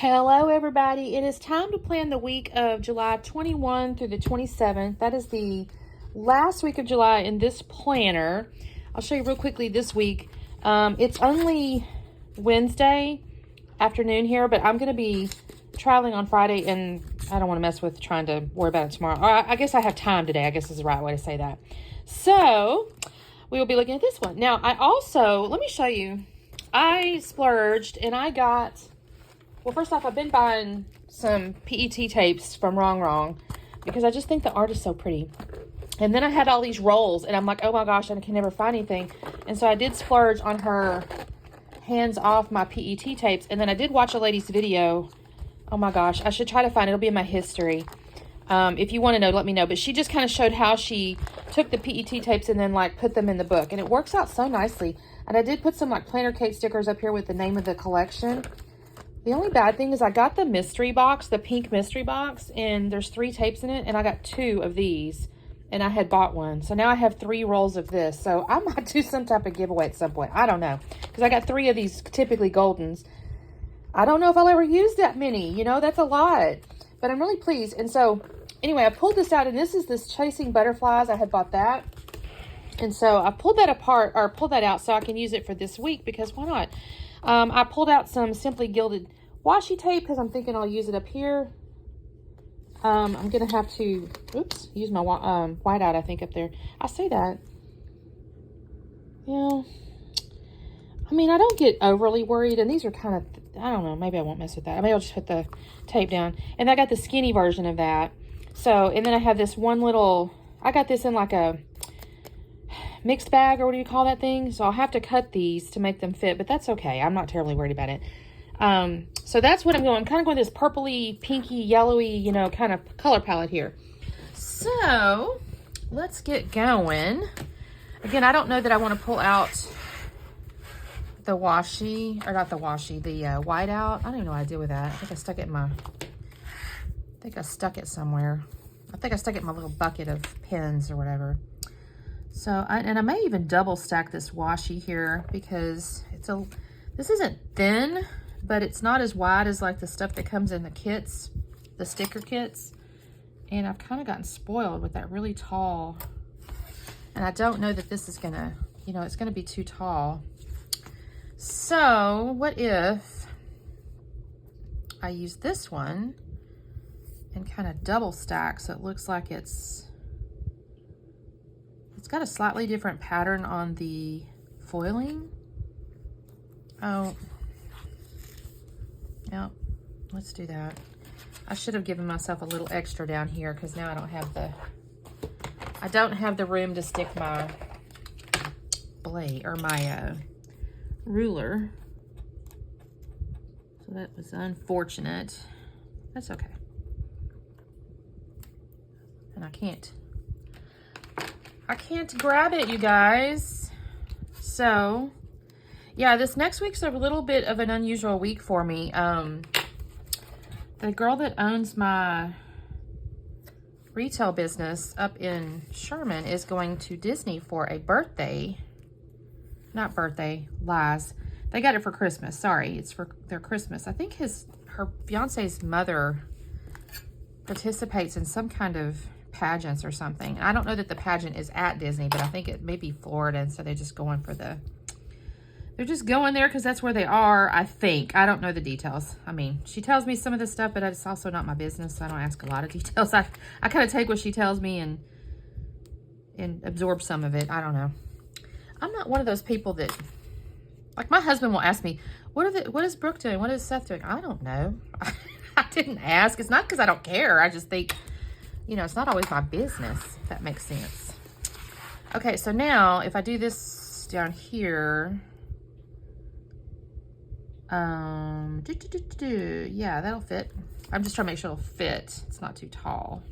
Hello everybody, it is time to plan the week of July 21 through the 27th. That is the last week of July in this planner. I'll show you real quickly this week. It's only Wednesday afternoon here, but I'm going to be traveling on Friday and I don't want to mess with trying to worry about it tomorrow. I guess I have time today, I guess is the right way to say that. So we will be looking at this one. Now I also, let me show you, I splurged and I got... Well, first off, I've been buying some PET tapes from RongRong because I just think the art is so pretty. And then I had all these rolls, and I'm like, oh my gosh, I can never find anything. And so I did splurge on her hands off my PET tapes. And then I did watch a lady's video. Oh my gosh, I should try to find it. It'll be in my history. If you want to know, let me know. But she just kind of showed how she took the PET tapes and then like put them in the book. And it works out so nicely. And I did put some like PlannerKate stickers up here with the name of the collection. The only bad thing is I got the mystery box, the pink mystery box, and there's 3 tapes in it, and I got 2 of these, and I had bought one. So now I have 3 rolls of this. So I might do some type of giveaway at some point. I don't know, because I got 3 of these typically Goldens. I don't know if I'll ever use that many. You know, that's a lot, but I'm really pleased. And so anyway, I pulled this out, and this is this Chasing Butterflies. I had bought that. And so I pulled that apart, or pulled that out so I can use it for this week, because why not? I pulled out some Simply Gilded washi tape because I'm thinking I'll use it up here. I'm going to have to, use my whiteout, I think, up there. I say that. Yeah. I mean, I don't get overly worried, and these are kind of, I don't know, maybe I won't mess with that. Maybe I'll just put the tape down. And I got the skinny version of that. So, and then I have this one little, I got this in like a mixed bag, or what do you call that thing? So I'll have to cut these to make them fit, but that's okay. I'm not terribly worried about it. So that's what I'm going. I'm kind of going this purpley, pinky, yellowy, you know, kind of color palette here. So let's get going. Again, I don't know that I want to pull out the washi, or not the washi, the whiteout. I don't even know what I did with that. I think I stuck it in my, I think I stuck it somewhere. I think I stuck it in my little bucket of pens or whatever. So, and I may even double stack this washi here because it's a, this isn't thin, but it's not as wide as like the stuff that comes in the kits, the sticker kits. And I've kind of gotten spoiled with that really tall. And I don't know that this is gonna, you know, it's gonna be too tall. So what if I use this one and kind of double stack so it looks like it's got a slightly different pattern on the foiling. Oh, yeah, let's do that. I should have given myself a little extra down here because now I don't have the room to stick my blade or my ruler. So that was unfortunate. That's okay. And I can't grab it, you guys. So, yeah, this next week's a little bit of an unusual week for me. The girl that owns my retail business up in Sherman is going to Disney for a birthday. Not birthday, lies. They got it for Christmas. Sorry, it's for their Christmas. I think her fiance's mother participates in some kind of pageants or something. I don't know that the pageant is at Disney, but I think it may be Florida, and so they're just going for the, they're just going there because that's where they are, I think. I don't know the details. I mean, she tells me some of this stuff, but it's also not my business, so I don't ask a lot of details. I kind of take what she tells me and absorb some of it. I don't know. I'm not one of those people that, like, my husband will ask me, what is Brooke doing? What is Seth doing? I don't know. I didn't ask. It's not because I don't care. I just think, you know, it's not always my business, if that makes sense. Okay, so now if I do this down here, yeah, that'll fit. I'm just trying to make sure it'll fit. It's not too tall.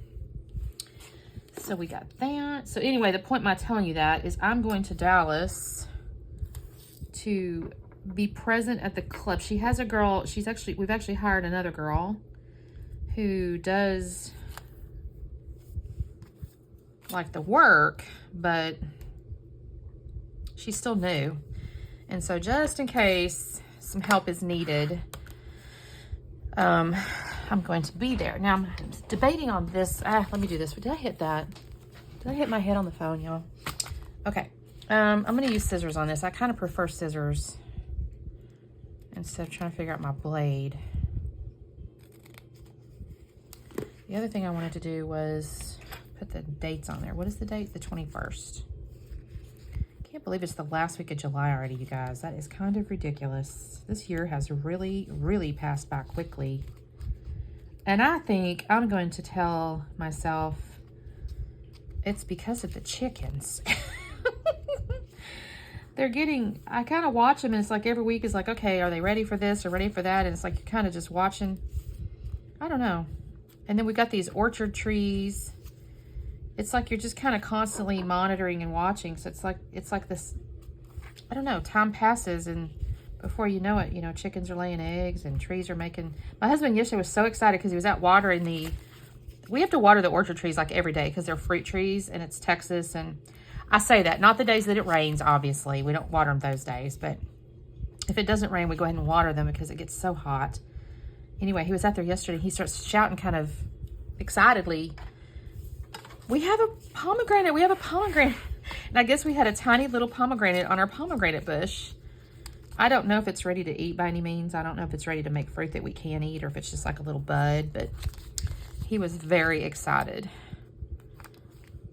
So we got that. So anyway, the point by telling you that is I'm going to Dallas to be present at the club. She has a girl, we've actually hired another girl who does like the work, but she's still new. And so just in case some help is needed, I'm going to be there. Now, I'm debating on this. Let me do this. Did I hit that? Did I hit my head on the phone, y'all? Okay. I'm going to use scissors on this. I kind of prefer scissors instead of trying to figure out my blade. The other thing I wanted to do was put the dates on there. What is the date? The 21st. Can't believe it's the last week of July already, you guys. That is kind of ridiculous. This year has really, really passed by quickly. And I think I'm going to tell myself it's because of the chickens. They're getting, I kind of watch them and it's like every week is like, okay, are they ready for this or ready for that? And it's like you're kind of just watching. I don't know. And then we got these orchard trees. It's like you're just kind of constantly monitoring and watching. So it's like this, I don't know, time passes and before you know it, you know, chickens are laying eggs and trees are making. My husband yesterday was so excited because he was out watering we have to water the orchard trees like every day because they're fruit trees and it's Texas. And I say that, not the days that it rains, obviously. We don't water them those days, but if it doesn't rain, we go ahead and water them because it gets so hot. Anyway, he was out there yesterday. He starts shouting kind of excitedly, we have a pomegranate, we have a pomegranate. And I guess we had a tiny little pomegranate on our pomegranate bush. I don't know if it's ready to eat by any means. I don't know if it's ready to make fruit that we can eat or if it's just like a little bud, but he was very excited.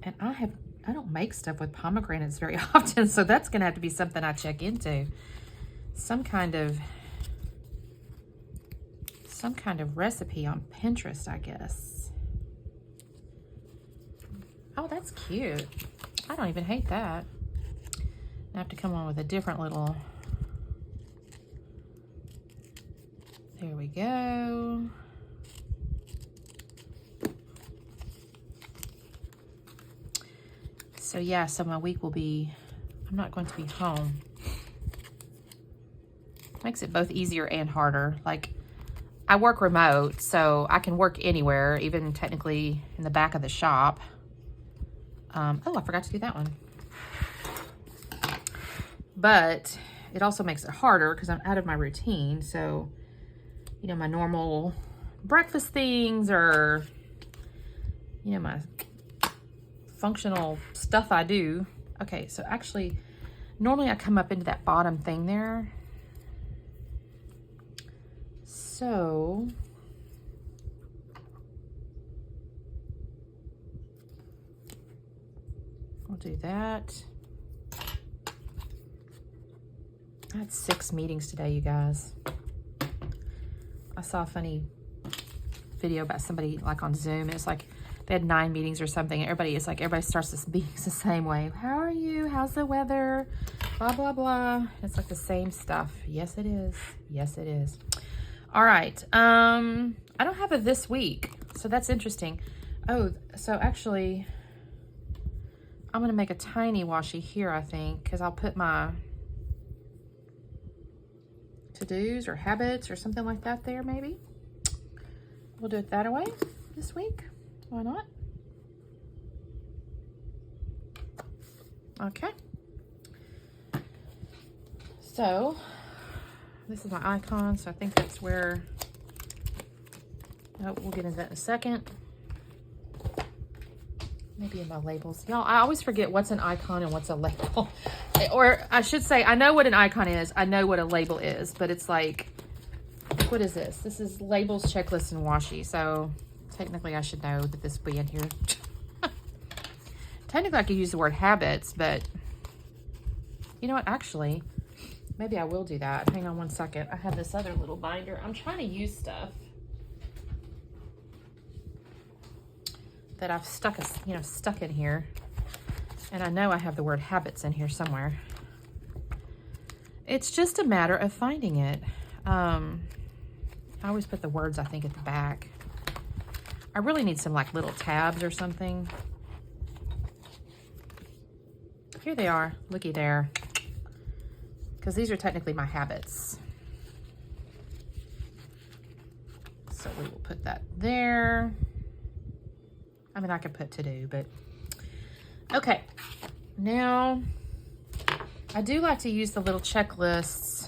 And I don't make stuff with pomegranates very often, so that's gonna have to be something I check into. Some kind of recipe on Pinterest, I guess. Oh, that's cute. I don't even hate that. I have to come on with a different little, there we go. So yeah, so my week will be, I'm not going to be home. Makes it both easier and harder. Like, I work remote, so I can work anywhere, even technically in the back of the shop. Oh, I forgot to do that one. But it also makes it harder because I'm out of my routine. So, you know, my normal breakfast things or, you know, my functional stuff I do. Okay, so actually, normally I come up into that bottom thing there. So, we'll do that. I had 6 meetings today, you guys. I saw a funny video about somebody like on Zoom, and it's like they had 9 meetings or something. And everybody starts this meetings the same way. How are you? How's the weather? Blah, blah, blah. It's like the same stuff. Yes, it is. Yes, it is. All right. I don't have a this week, so that's interesting. Oh, so actually, I'm going to make a tiny washi here, I think, because I'll put my to-dos or habits or something like that there, maybe. We'll do it that way this week. Why not? Okay. So, this is my icon, so I think that's where, oh, we'll get into that in a second. Maybe in my labels. Y'all, I always forget what's an icon and what's a label. Or I should say, I know what an icon is. I know what a label is, but it's like, what is this? This is labels, checklists, and washi. So technically I should know that this will be in here. Technically I could use the word habits, but you know what? Actually, maybe I will do that. Hang on one second. I have this other little binder. I'm trying to use stuff that I've stuck in here. And I know I have the word habits in here somewhere. It's just a matter of finding it. I always put the words, I think, at the back. I really need some like little tabs or something. Here they are. Looky there. Because these are technically my habits. So we will put that there. I mean, I could put to do, but okay. Now, I do like to use the little checklists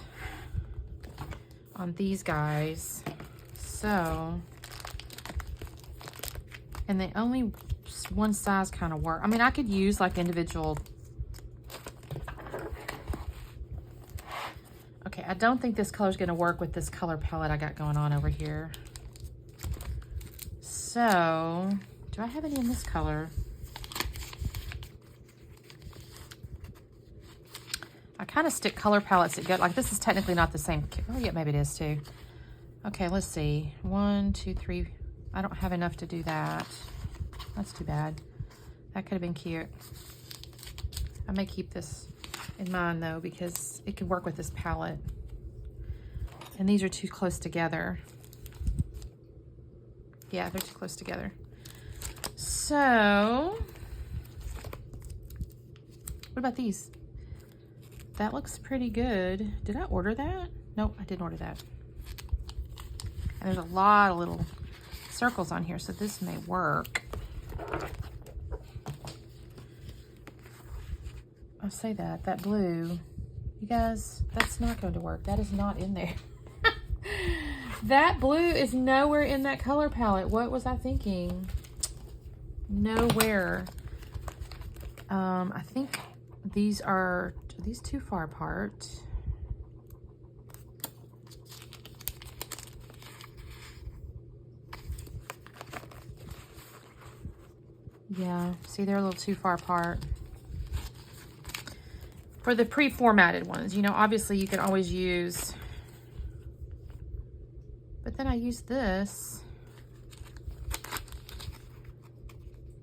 on these guys. So, and the only one size kind of work. I mean, I could use like individual. Okay, I don't think this color is going to work with this color palette I got going on over here. So, do I have any in this color? I kind of stick color palettes that go, like this is technically not the same. Oh yeah, maybe it is too. Okay, let's see. 1, 2, 3. I don't have enough to do that. That's too bad. That could have been cute. I may keep this in mind though, because it could work with this palette. And these are too close together. Yeah, they're too close together. So, what about these? That looks pretty good. Did I order that? Nope, I didn't order that. And there's a lot of little circles on here, so this may work. I'll say that blue, you guys, that's not going to work. That is not in there. That blue is nowhere in that color palette. What was I thinking? Nowhere. I think these are these too far apart. Yeah, see, they're a little too far apart. For the pre-formatted ones, you know, obviously you can always use, but then I use this.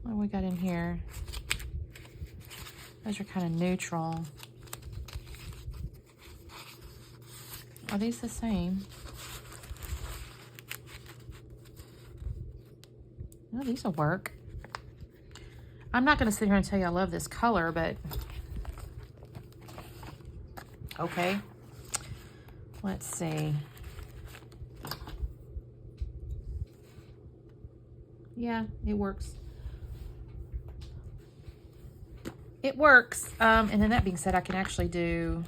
What do we got in here? Those are kind of neutral. Are these the same? No, these will work. I'm not going to sit here and tell you I love this color, but okay. Let's see. Yeah, it works. It works. And then that being said, I can actually do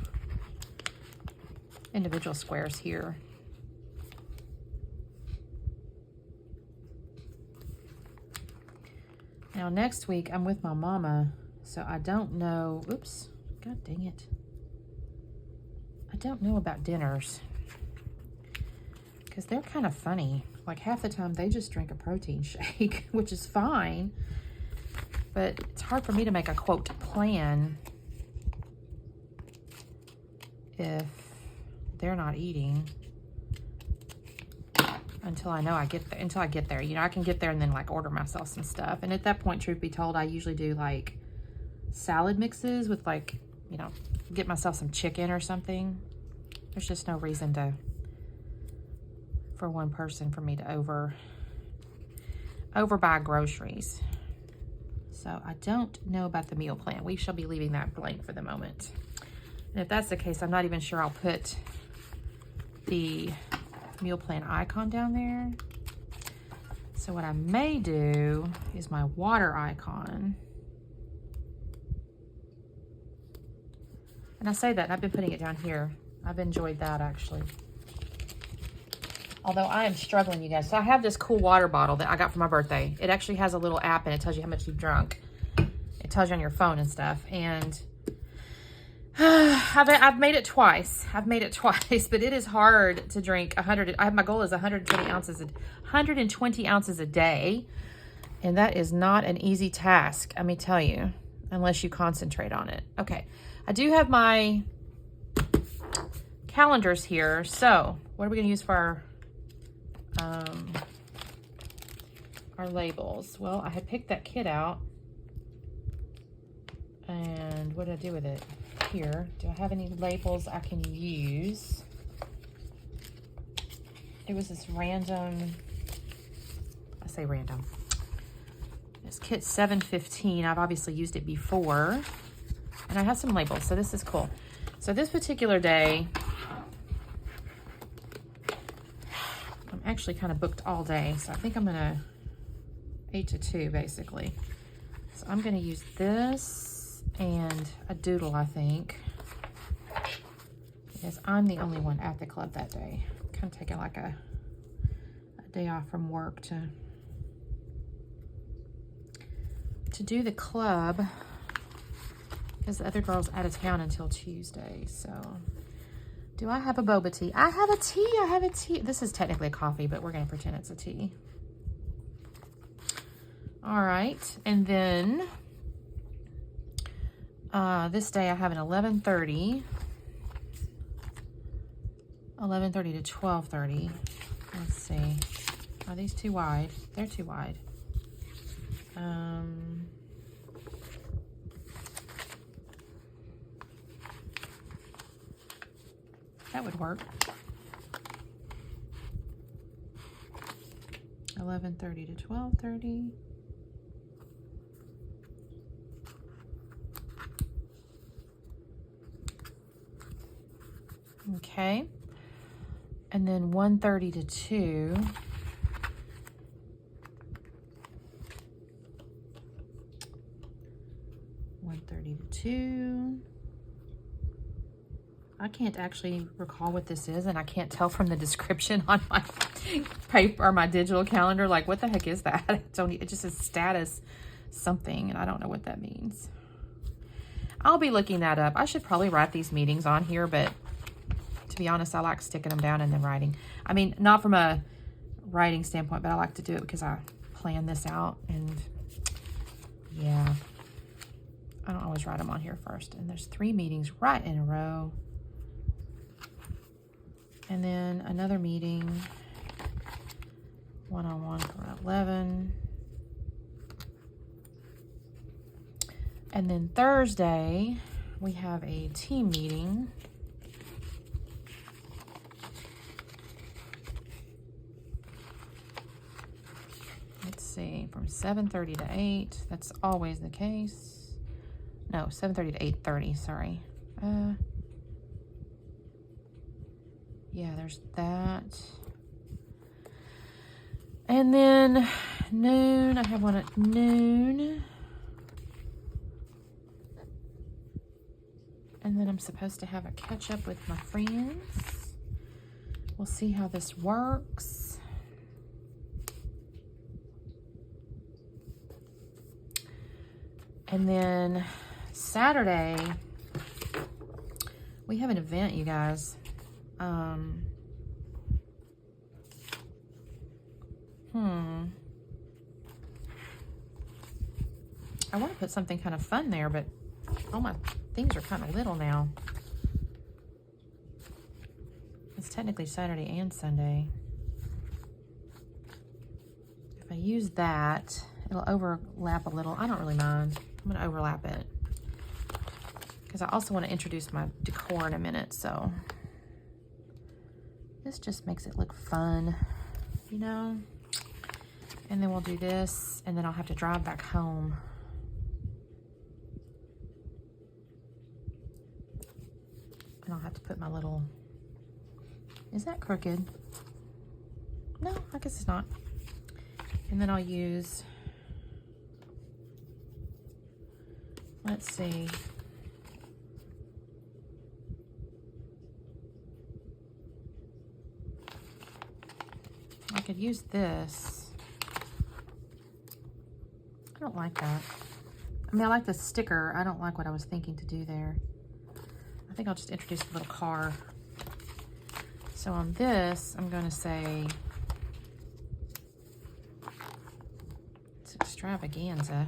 individual squares here. Now next week I'm with my mama, so I don't know, oops, god dang it. I don't know about dinners, because they're kind of funny. Like half the time they just drink a protein shake, which is fine, but it's hard for me to make a quote plan if they're not eating until I know I get there, until I get there. You know, I can get there and then like order myself some stuff. And at that point, truth be told, I usually do like salad mixes with like, you know, get myself some chicken or something. There's just no reason to, for one person, for me to overbuy groceries. So I don't know about the meal plan. We shall be leaving that blank for the moment. And if that's the case, I'm not even sure I'll put the meal plan icon down there. So what I may do is my water icon. And I say that, and I've been putting it down here. I've enjoyed that actually. Although I am struggling, you guys. So I have this cool water bottle that I got for my birthday. It actually has a little app and it tells you how much you've drunk. It tells you on your phone and stuff. And I've made it twice. I've made it twice, but it is hard to drink 100. My goal is 120 ounces a day. And that is not an easy task, let me tell you, unless you concentrate on it. Okay, I do have my calendars here. So what are we gonna use for our labels? Well, I had picked that kit out. And what did I do with it? Here, do I have any labels I can use? It was this random, I say random. It's kit 715. I've obviously used it before. And I have some labels, so this is cool. So this particular day, I'm actually kind of booked all day. So I think I'm gonna 8 to 2 basically. So I'm gonna use this and a doodle, I think, because I'm the only one at the club that day. Kind of taking like a day off from work to do the club, because the other girl's out of town until Tuesday. So, do I have a boba tea? I have a tea. I have a tea. This is technically a coffee, but we're going to pretend it's a tea. All right. And then this day I have an 11:30 to 12:30. Let's see. Are these too wide? They're too wide. That would work. 11:30 to 12:30. Okay. And then 1:30 to 2. I can't actually recall what this is, and I can't tell from the description on my paper or my digital calendar. Like, what the heck is that? It just says status something, and I don't know what that means. I'll be looking that up. I should probably write these meetings on here, but to be honest, I like sticking them down and then writing. I mean, not from a writing standpoint, but I like to do it because I plan this out, and yeah, I don't always write them on here first. And there's 3 meetings right in a row. And then another meeting, one-on-one for 11. And then Thursday, we have a team meeting. Let's see, from 7:30 to 8. That's always the case. No, 7:30 to 8:30, sorry. Yeah, there's that. And then noon, I have one at noon. And then I'm supposed to have a catch up with my friends. We'll see how this works. And then Saturday, we have an event, you guys. I want to put something kind of fun there, but all my things are kind of little now. It's technically Saturday and Sunday. If I use that, it'll overlap a little. I don't really mind. I'm going to overlap it because I also want to introduce my decor in a minute. So this just makes it look fun, you know? And then we'll do this, and then I'll have to drive back home. And I'll have to put my little, is that crooked? No, I guess it's not. And then I'll use, let's see. I could use this. I don't like that. I mean, I like the sticker. I don't like what I was thinking to do there. I think I'll just introduce a little car. So on this, I'm going to say it's extravaganza.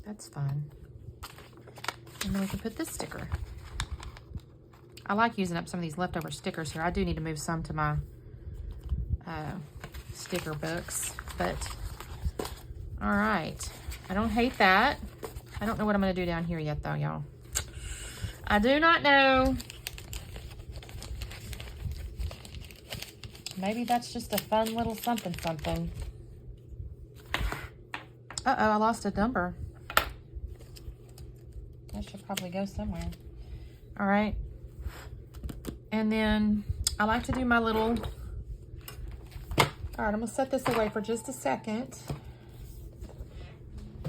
That's fun. And then we can put this sticker. I like using up some of these leftover stickers here. I do need to move some to my sticker books, but all right. I don't hate that. I don't know what I'm going to do down here yet, though, y'all. I do not know. Maybe that's just a fun little something something. Uh-oh, I lost a number. That should probably go somewhere. All right. And then I like to do my little... All right, I'm going to set this away for just a second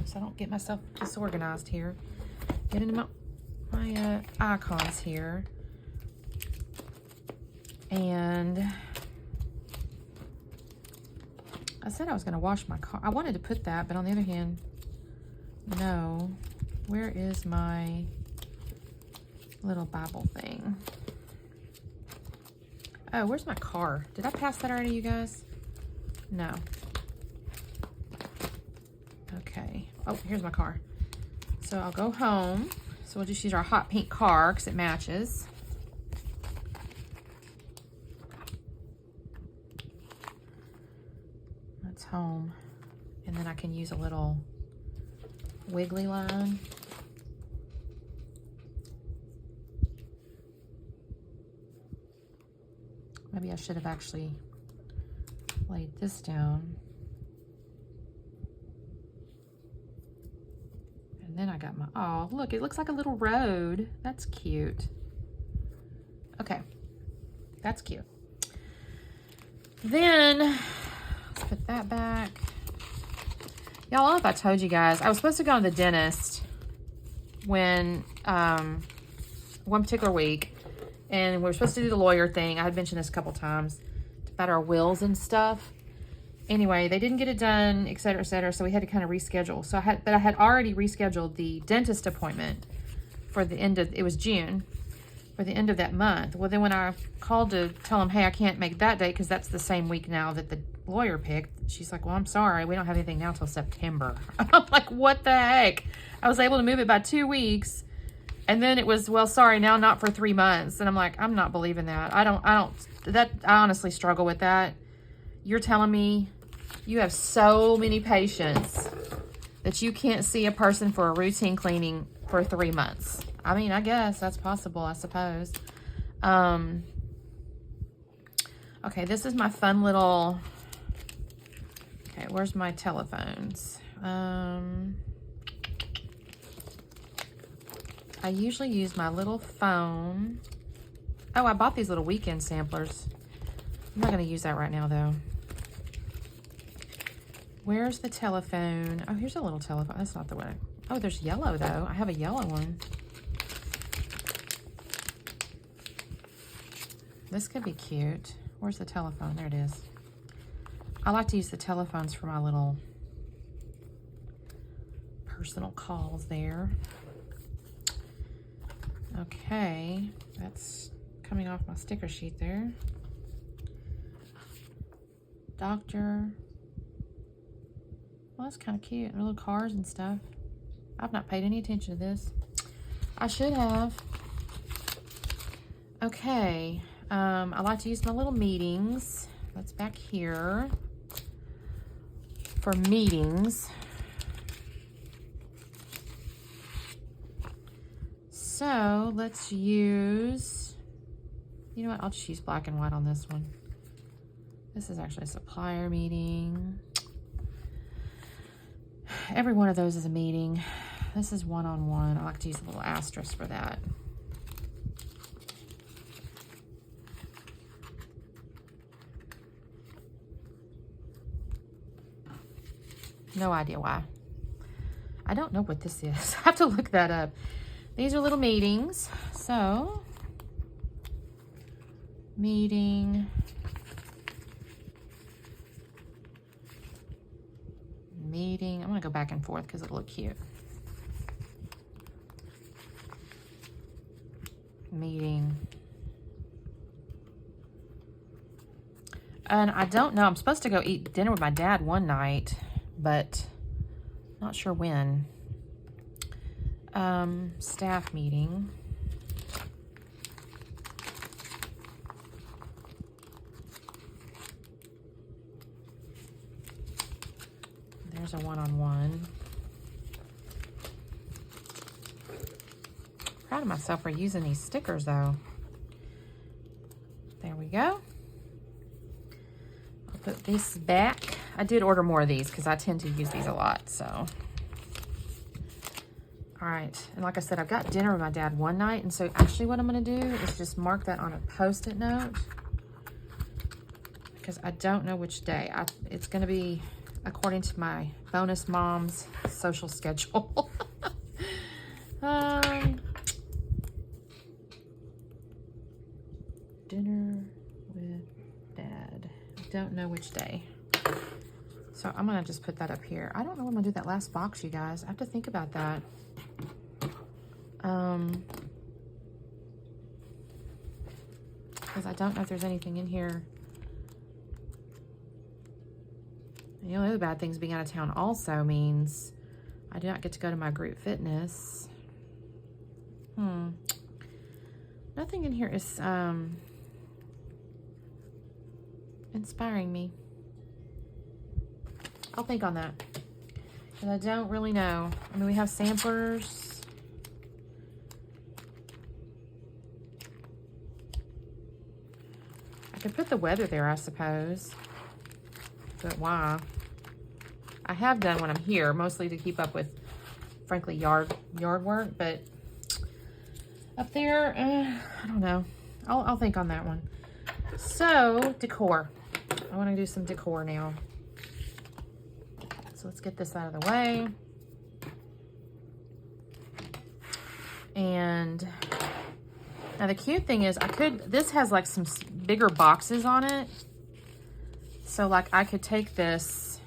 so I don't get myself disorganized here. Get into my icons here. And I said I was going to wash my car. I wanted to put that, but on the other hand, no. Where is my little Bible thing? Oh, where's my car? Did I pass that already, you guys? No. Okay. Oh, here's my car. So I'll go home. So we'll just use our hot pink car because it matches. That's home. And then I can use a little wiggly line. Maybe I should have actually laid this down. And then I got my, oh, look, it looks like a little road. That's cute. Okay, that's cute. Then, let's put that back. Y'all, I don't know if I told you guys, I was supposed to go to the dentist when, one particular week, and we were supposed to do the lawyer thing. I had mentioned this a couple times about our wills and stuff. Anyway, they didn't get it done, et cetera, so we had to kind of reschedule. So I had already rescheduled the dentist appointment for the end of, it was June, for the end of that month. Well, then when I called to tell them, hey, I can't make that date because that's the same week now that the lawyer picked, she's like, well, I'm sorry, we don't have anything now till September. I'm like, what the heck? I was able to move it by 2 weeks, and then it was, well, sorry, now not for 3 months. And I'm like, I'm not believing that. I honestly struggle with that. You're telling me you have so many patients that you can't see a person for a routine cleaning for 3 months. I mean, I guess that's possible, I suppose. Okay, this is my fun little, okay, where's my telephones? I usually use my little phone. Oh, I bought these little weekend samplers. I'm not gonna use that right now though. Where's the telephone? Oh, here's a little telephone. That's not the one. Oh, there's yellow though. I have a yellow one. This could be cute. Where's the telephone? There it is. I like to use the telephones for my little personal calls there. Okay, that's coming off my sticker sheet there. Doctor. Well, that's kind of cute. Little cars and stuff. I've not paid any attention to this. I should have. Okay. I like to use my little meetings. That's back here for meetings. So let's use, you know what? I'll just use black and white on this one. This is actually a supplier meeting. Every one of those is a meeting. This is one-on-one. I like to use a little asterisk for that. No idea why. I don't know what this is. I have to look that up. These are little meetings. So, meeting. Meeting. I'm going to go back and forth because it'll look cute. Meeting. And I don't know. I'm supposed to go eat dinner with my dad one night, but not sure when. Staff meeting. There's a one-on-one. Proud of myself for using these stickers though. There we go. I'll put this back. I did order more of these because I tend to use these a lot, so. All right, and like I said, I've got dinner with my dad one night, and so actually what I'm gonna do is just mark that on a Post-it note because I don't know which day. It's gonna be according to my bonus mom's social schedule. Dinner don't know which day. So I'm gonna just put that up here. I don't know when I'm gonna do that last box, you guys. I have to think about that. Because I don't know if there's anything in here. The only other bad things being out of town also means I do not get to go to my group fitness. Nothing in here is inspiring me. I'll think on that. But I don't really know. I mean, we have samplers. I could put the weather there, I suppose. But why? I have done when I'm here, mostly to keep up with, frankly, yard work. But up there, I don't know. I'll think on that one. So, decor. I want to do some decor now. So let's get this out of the way. And now the cute thing is this has like some bigger boxes on it. So like I could take this,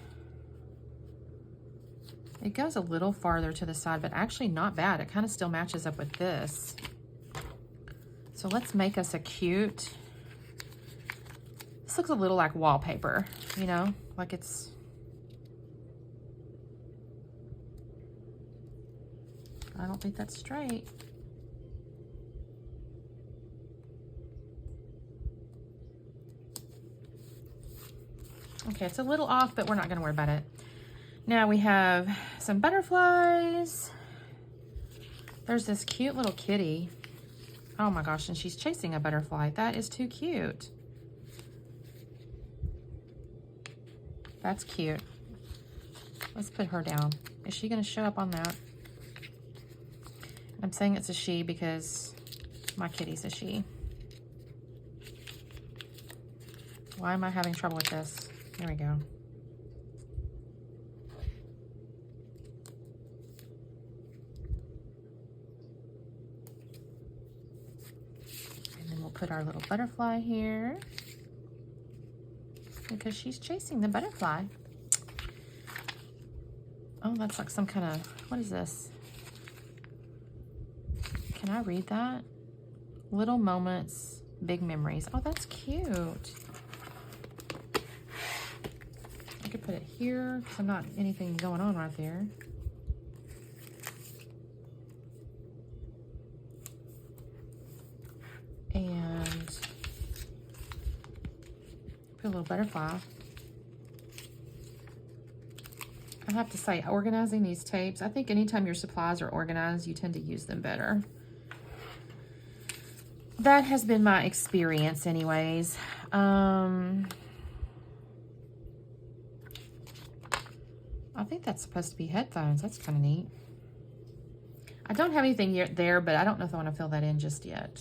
it goes a little farther to the side, but actually not bad. It kind of still matches up with this. So let's make us a cute, this looks a little like wallpaper, you know, like it's, I don't think that's straight. Okay, it's a little off, but we're not gonna worry about it. Now we have some butterflies. There's this cute little kitty. Oh my gosh, and she's chasing a butterfly. That is too cute. That's cute. Let's put her down. Is she gonna show up on that? I'm saying it's a she because my kitty's a she. Why am I having trouble with this? There we go. And then we'll put our little butterfly here because she's chasing the butterfly. Oh, that's like some kind of, what is this? Can I read that? Little moments, big memories. Oh, that's cute. I could put it here because I'm not anything going on right there. And put a little butterfly. I have to say, organizing these tapes, I think anytime your supplies are organized, you tend to use them better. That has been my experience anyways. I think that's supposed to be headphones. That's kind of neat. I don't have anything yet there, but I don't know if I want to fill that in just yet.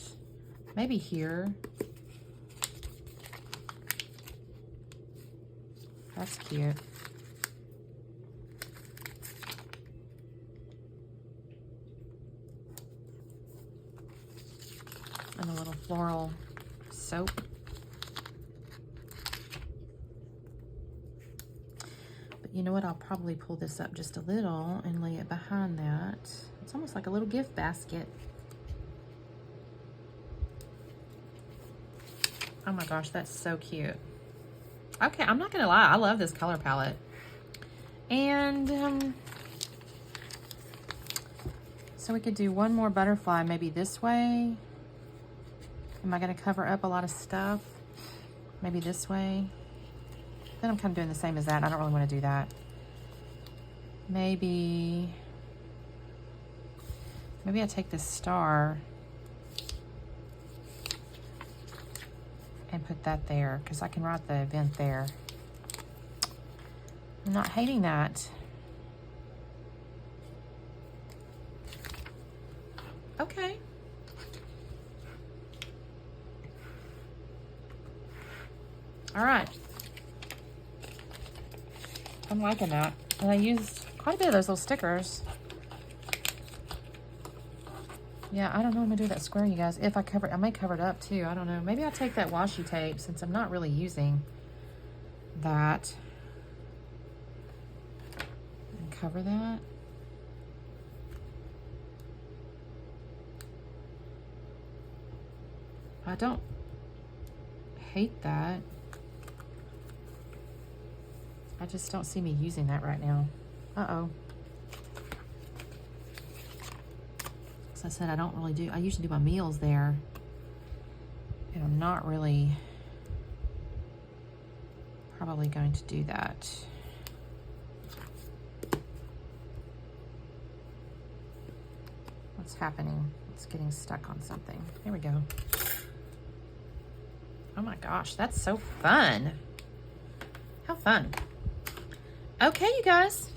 Maybe here. That's cute. And a little floral soap. But you know what? I'll probably pull this up just a little and lay it behind that. It's almost like a little gift basket. Oh my gosh, that's so cute. Okay, I'm not gonna lie, I love this color palette. And so we could do one more butterfly, maybe this way. Am I gonna cover up a lot of stuff? Maybe this way. Then I'm kind of doing the same as that. I don't really want to do that. Maybe I take this star and put that there because I can write the event there. I'm not hating that. Okay. All right. I'm liking that. And I used quite a bit of those little stickers. Yeah, I don't know what I'm gonna do with that square, you guys. If I cover it, I may cover it up too. I don't know. Maybe I'll take that washi tape since I'm not really using that and cover that. I don't hate that. I just don't see me using that right now. Uh-oh. As I said, I usually do my meals there. And I'm not really probably going to do that. What's happening? It's getting stuck on something. Here we go. Oh my gosh, that's so fun. How fun. Okay, you guys.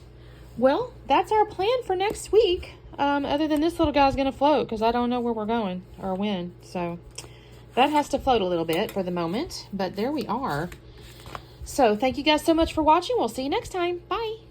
Well, that's our plan for next week. Other than this little guy's going to float because I don't know where we're going or when. So that has to float a little bit for the moment. But there we are. So thank you guys so much for watching. We'll see you next time. Bye.